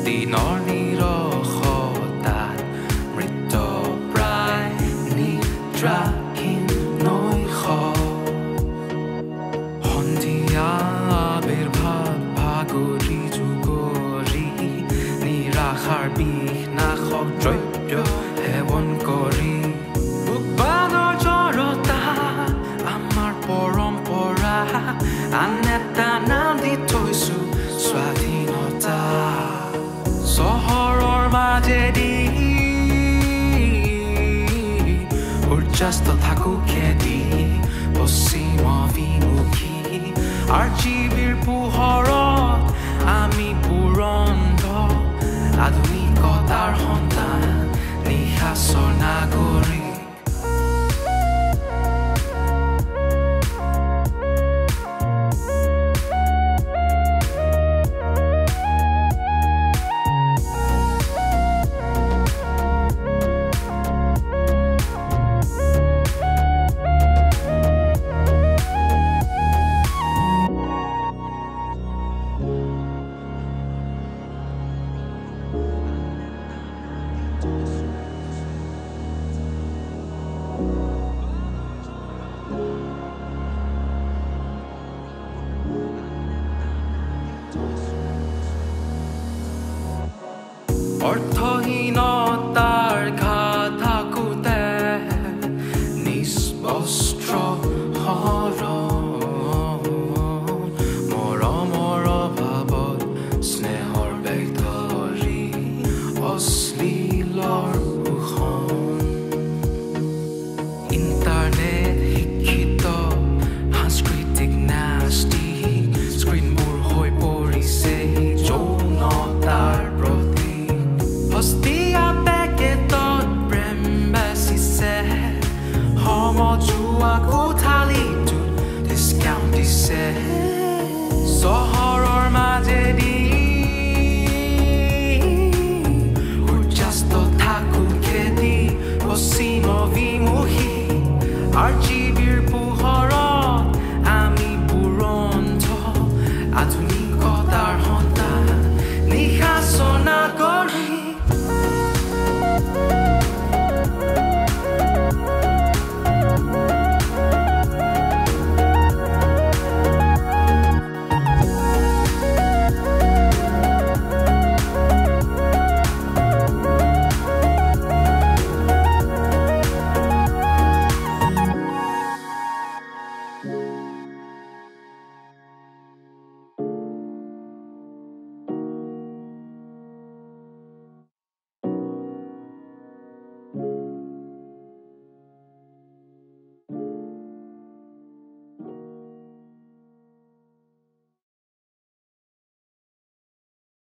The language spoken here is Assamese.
দিনৰ নিৰখতাত মৃতপ্ৰায় নিদ্ৰাহীন নৈশ সন্ধিয়া আবিৰ্ভাৱ ভাগৰি যুগৰি নিৰাশাৰ বিনাশক দ্ৰব্য সেৱন কৰি ভোগবানৰ জড়তা আমাৰ পৰম্পৰা আন এটা নাম দি থৈছো স্বাধীনতা চহৰৰ মাজেদি সূৰ্যাস্ত থাকো খেদি পশ্চিম অভিমুখী RGBৰ পোহৰত আমি বুৰঞ্জ আধুনিকতাৰ সন্তান নিশাচৰ নাগৰিক অৰ্থহীন